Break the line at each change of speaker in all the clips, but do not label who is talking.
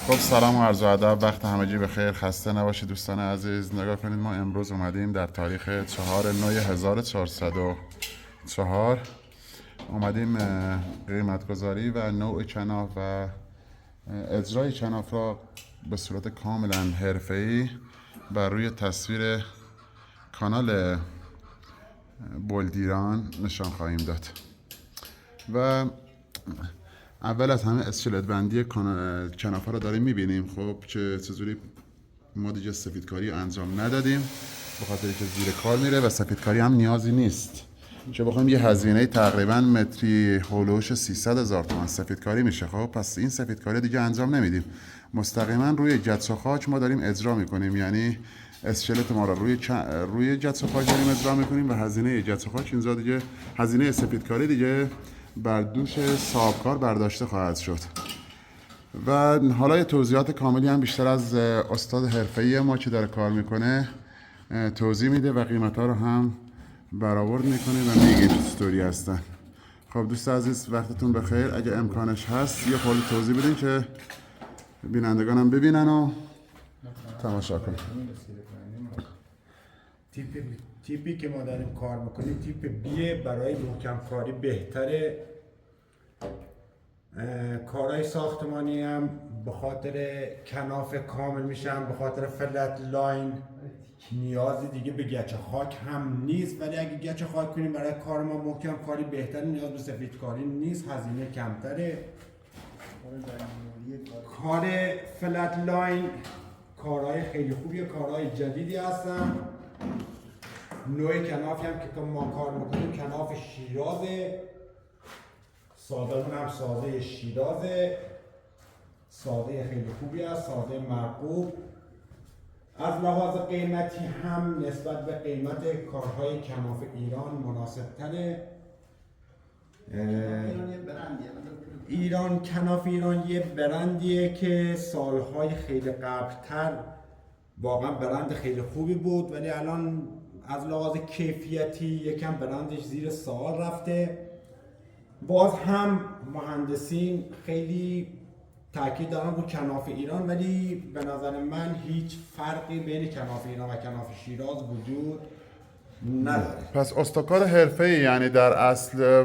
خب سلام و عرض ادب، وقت همگی بخیر، خسته نباشید دوستان عزیز. نگاه کنید، ما امروز اومدیم در تاریخ 4/9/1404 اومدیم قیمتگذاری و نوع کناف و اجرای کناف را به صورت کاملا حرفه‌ای بر روی تصویر کانال بولدیران نشان خواهیم داد. و اول از همه اسکلت بندی کنافه رو داریم میبینیم. خب چجوری ما دیگه سفیدکاری انجام ندادیم به خاطر که زیر کار میره و سفیدکاری هم نیازی نیست، چه بخوایم یه هزینه تقریبا متری هولوش 300,000 تومان سفیدکاری میشه. خب پس این سفیدکاری دیگه انجام نمیدیم، مستقیما روی جت و خاک ما داریم اجرا میکنیم، یعنی اسکلت ما رو روی جت و خاک داریم اجرا میکنیم و هزینه جت و خاک اینجا دیگه، هزینه سفیدکاری دیگه بر دوش صاحبکار برداشته خواهد شد. و حالا یه توضیحات کاملی هم بیشتر از استاد حرفه‌ای ما که داره کار میکنه توضیح میده و قیمت‌ها رو هم برآورد میکنه و میگه چه استوری هستن. خب دوست عزیز وقتتون بخیر. اگه امکانش هست یه خورده توضیح بدین که بینندگانم ببینن و تماشا کنن.
تیپی که ما داریم کار میکنیم تیپ بیه، برای محکم کاری بهتره. کارهای ساختمانی هم به خاطر کناف کامل میشن، به خاطر فلت لاین نیازی دیگه به گچ خاک هم نیست، ولی اگه گچ خاک کنیم برای کار ما محکم کاری بهتره، نیاز به سفید کاری نیست، هزینه کمتره. کار فلت لاین کارهای خیلی خوبیه، کارهای جدیدی هستن. نوع کنافی هم که ما کار میکنیم کناف شیرازه، سازمون هم سازه شیرازه، سازه خیلی خوبی است، سازه مرغوب. از لحاظ قیمتی هم نسبت به قیمت کارهای کناف ایران مناسب تره. ایران کناف ایران یه برندیه که سالهای خیلی قبلتر واقعا برند خیلی خوبی بود، ولی الان از لحاظ کیفیتی یکم برندش زیر سوال رفته. باز هم مهندسین خیلی تاکید دارن رو کناف ایران، ولی به نظر من هیچ فرقی بین کناف ایران و کناف شیراز وجود نداره.
پس استکار حرفه‌ای، یعنی در اصل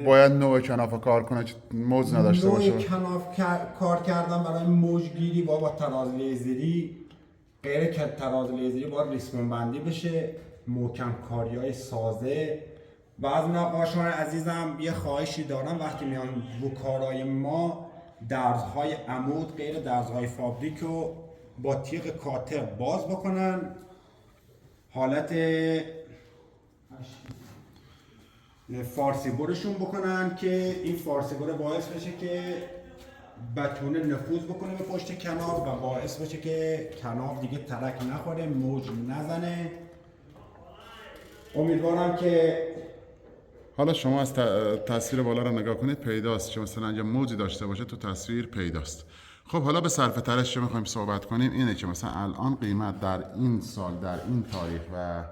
باید نوع کناف کار کنه، موز نداشته باشه.
نوع کناف کار کردن برای موجگیری با تراز لیزری، غیر که تراز لیزری باید ریسمان بندی بشه، محکم کاری های سازه. و از نقاشان عزیزم یه خواهشی دارم، وقتی میان رو کارهای ما درزهای عمود غیر درزهای فابریک رو با تیغ کاتر باز بکنن، حالت فارسی برشون بکنن که این فارسی بر باعث بشه که بتونه نفوذ بکنه به پشت کناف و باعث بشه که کناف دیگه ترک نخوره، موج نزنه. امیدوارم که
حالا شما از تصویر بالا رو نگاه کنید، پیداست که مثلا اگه موجی داشته باشه تو تصویر پیداست. خب حالا به صرفه ترش چه میخوایم صحبت کنیم اینه که مثلا الان قیمت در این سال، در این تاریخ و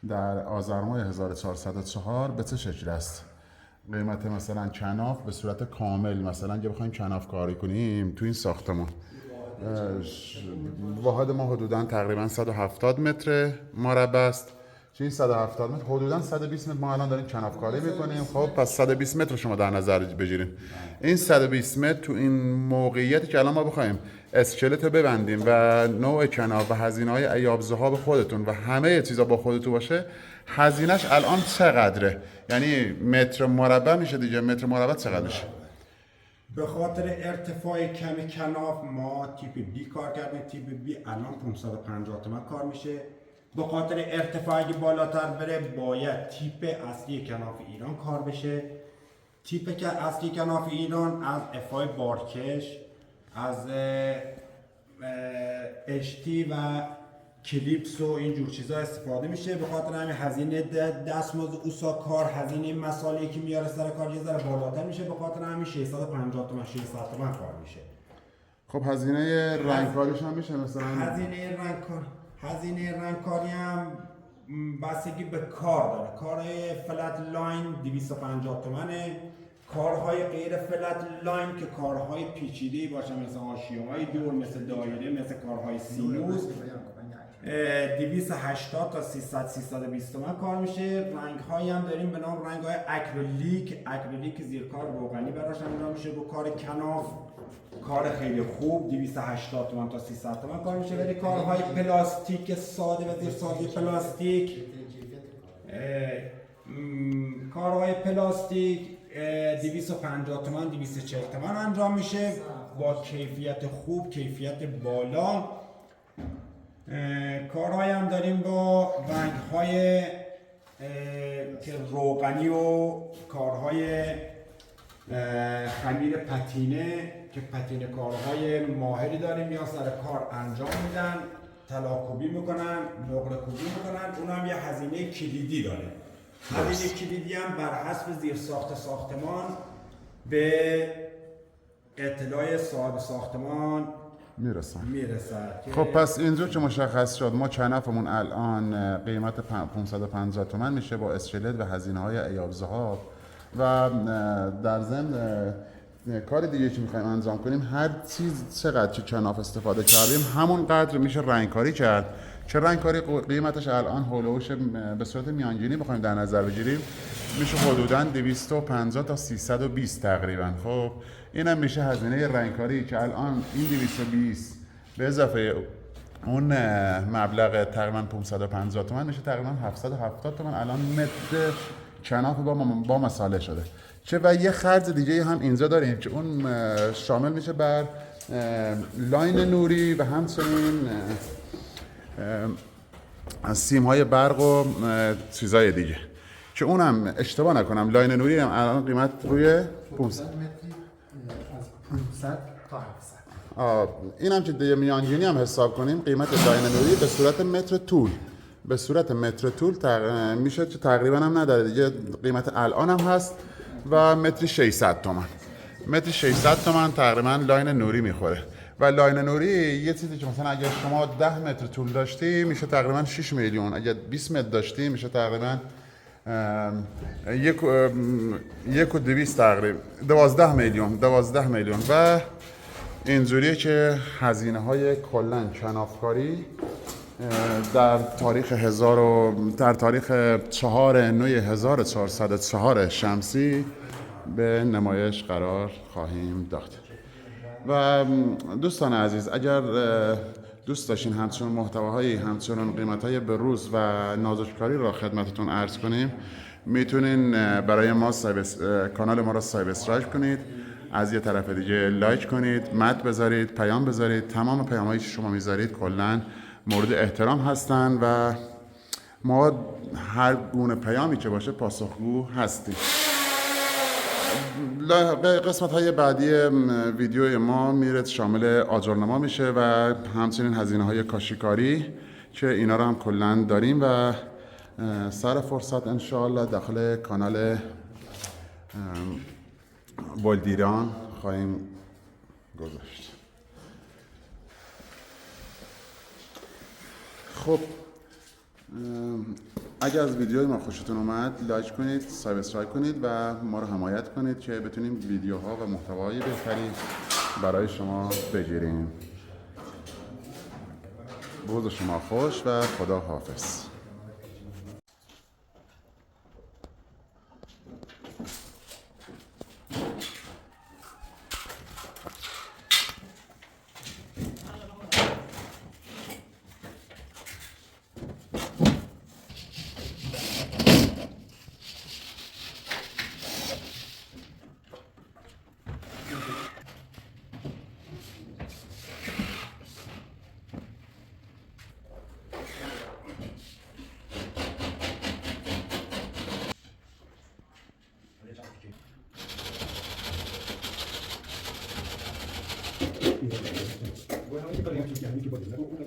در آذر ماه 1404 به چه شکل است. قیمت مثلا کناف به صورت کامل، مثلا اگه بخوایم کناف کاری کنیم تو این ساختمان، واحد ما حدودا تقریبا 170 متر مربع است. این 170 متر حدودا 120 متر ما الان داریم کناف کاری میکنیم. خب پس 120 متر شما در نظر بگیریم. این 120 متر تو این موقعیتی که الان ما بخوایم اسکلت رو ببندیم و نوع کناف و هزینه‌های ایاب ذهاب خودتون و همه چیزا با خودتون باشه، هزینهش الان چقدره؟ یعنی متر مربع میشه دیگه، متر مربع چقدر میشه؟
به خاطر ارتفاع کم کناف ما تیپ بی کار کردیم. تیپ بی الان 550 تومن کار میشه. به خاطر ارتفاعی بالاتر بره باید تیپ اصلی کناف ایران کار بشه. تیپ که اصلی کناف ایران از افای بارکش، از اشتی و کلیپس و اینجور چیزا استفاده میشه. به خاطر همین هزینه دستمزد اوسا کار، هزینه مسائلی که میاره سر کار یه ذره بالاتر میشه. به خاطر همین 650 تومن 600 تومن کار میشه.
خب هزینه رنگکاریش هم میشه مثلا؟
هزینه رنگکاری هم بستگی به کار داره. کار فلت لاین 250 تومنه، کارهای غیر فلت لاین که کارهای پیچیده‌ای باشن مثل حاشیه‌های دور، مثل دایره، مثل کارهای سینوس 280 تا 300 320 تومن کار میشه. رنگ هایی هم داریم به نام رنگ های اکریلیک زیرکار روغنی براش انجام میشه. رو کار کناف کار خیلی خوب 280 تومن تا 300 تومن کار میشه. ولی کارهای پلاستیک ساده و زیر ساده پلاستیک کارهای پلاستیک 250 تومن 240 تومن انجام میشه با کیفیت خوب، کیفیت بالا. کارهای هم داریم با رنگ‌های که روغنی و کارهای خمیر پتینه که پتینه کارهای ماهری داریم یا سر کار انجام میدن، طلاکوبی میکنن، نقره کوبی میکنن. اون هم یه هزینه کلیدی داره. هزینه کلیدی هم بر حسب زیرساخت ساختمان به اطلاع صاحب ساختمان
میرسن.
خب
پس اینجا که مشخص شد ما چنفمون الان قیمت 550 تومن میشه با اسکلت و هزینه های ایاب ذهاب و در ضمن کار دیگه که میخوایم انجام کنیم هر چیز چقدر که کناف استفاده کردیم همون قدر میشه رنگکاری کرد. چه رنگکاری قیمتش الان هولوش به صورت میانگینی بخوایم در نظر بگیریم میشه حدوداً 250 تا 320 تقریبا. خب اینم میشه هزینه رنگکاری که الان این 220 به اضافه اون مبلغ تقریبا 550 تومن میشه تقریبا 770 تومن الان متر کناف با مساله شده. و یه خرج دیگه هم اینجا داریم که اون شامل میشه بر لاین نوری و همچنین سیم های برق و چیزای دیگه که اونم اشتباه نکنم لاین نوری هم الان قیمت روی 500
متری از 500 تا 700.
اینم که دیگه میانگینی هم حساب کنیم قیمت لاین نوری به صورت متر طول میشه که تقریبا هم نداره دیگه. قیمت الان هم هست و متری 600 تومن. متری 600 تومن تقریبا لاین نوری میخوره و لاین نوری یه چیزی که مثلا اگر شما 10 متر طول داشتی میشه تقریبا 6 میلیون، اگر 20 متر داشتی میشه تقریبا 1.2 تقریبا 12 میلیون و اینجوریه که هزینه های کلن کنافکاری در تاریخ 4/9/1404 شمسی به نمایش قرار خواهیم داد. و دوستان عزیز اگر دوست داشتین همچنان محتواهایی همچنان قیمت‌های بروز و نازک‌کاری را خدمتتون عرض کنیم میتونین برای ما کانال ما را سابسکرایب کنید، از یه طرف دیگه لایک کنید، متن بذارید، پیام بذارید. تمام پیام‌هایی که شما میذارید کلاً مورد احترام هستن و ما هر گونه پیامی که باشه پاسخگو هستیم. قسمت های بعدی ویدیو ما میره شامل آجرنما میشه و همچنین هزینه های کاشیکاری که اینا رو هم کلن داریم و سر فرصت انشاءالله داخل کانال بولدیران خواهیم گذاشت. خب اگر از ویدیوی ما خوشتون اومد لایک کنید، سابسکرایب کنید و ما رو حمایت کنید که بتونیم ویدیوها و محتوای بهتری برای شما بگیریم. روز شما خوش و خدا حافظ.
Bueno, hay que poner aquí, que hay que poner una